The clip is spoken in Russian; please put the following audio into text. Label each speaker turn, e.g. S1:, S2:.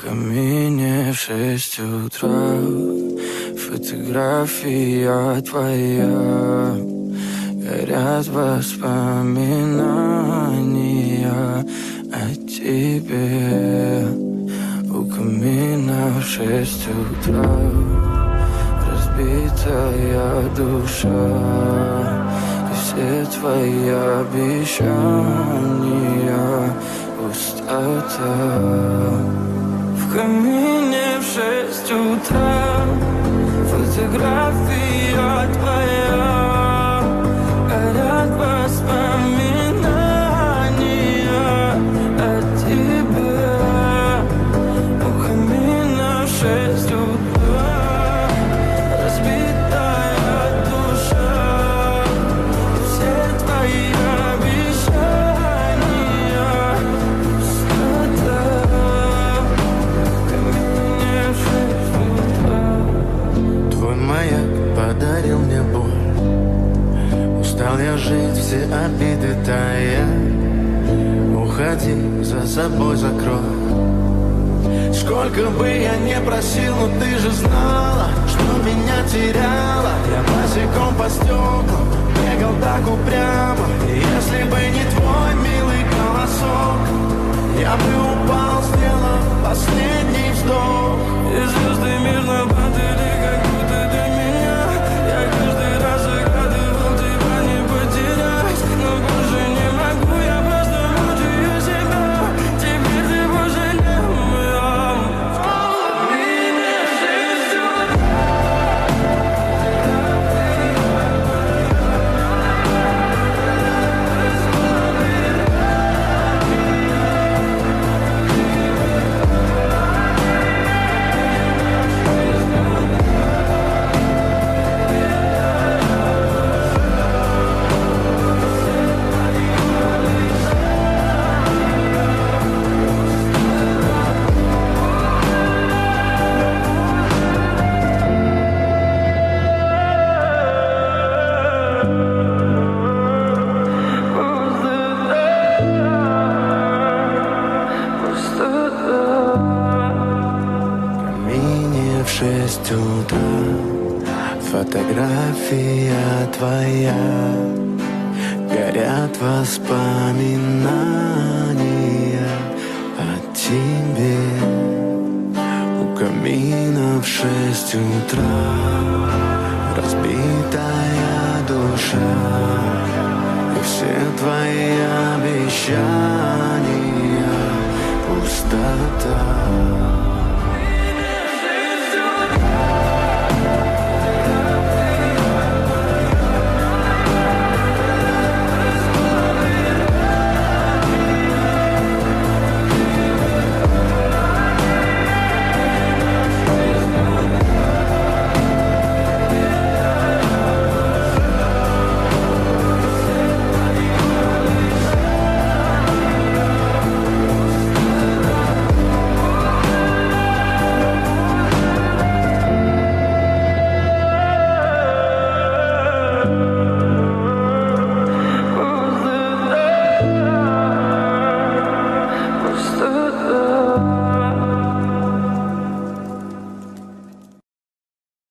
S1: камине в 6 утра фотография твоя. Горят воспоминания о тебе. У камина в 6 утра разбитая душа. И все твои обещания пустота. В камине в 6 утра фотография твоя. Горят воспоминания о тебе. У камина в 6 утра разбитая душа. Все твои обещания пустота. В камине в 6 утра.
S2: Твой маяк подарил мне боль. Устал я жить, все обиды тая. Уходи, за собой закрой. Сколько бы я не просил, но ты же знала, что меня теряла. Я босиком по стеклам бегал так упрямо. И если бы не твой милый голосок, я бы упал, сделав последний вздох.
S1: И звезды мирно падали, как будто до меня. Я каждый раз загадывал тебя не потерять, но больше не могу, я просто мучаю себя. Теперь ты больше не моя. В камине в 6 утра.
S2: Камине в 6 утра фотография твоя. Горят воспоминания о тебе. У камина в 6 утра разбитая душа. И все твои обещания пустота.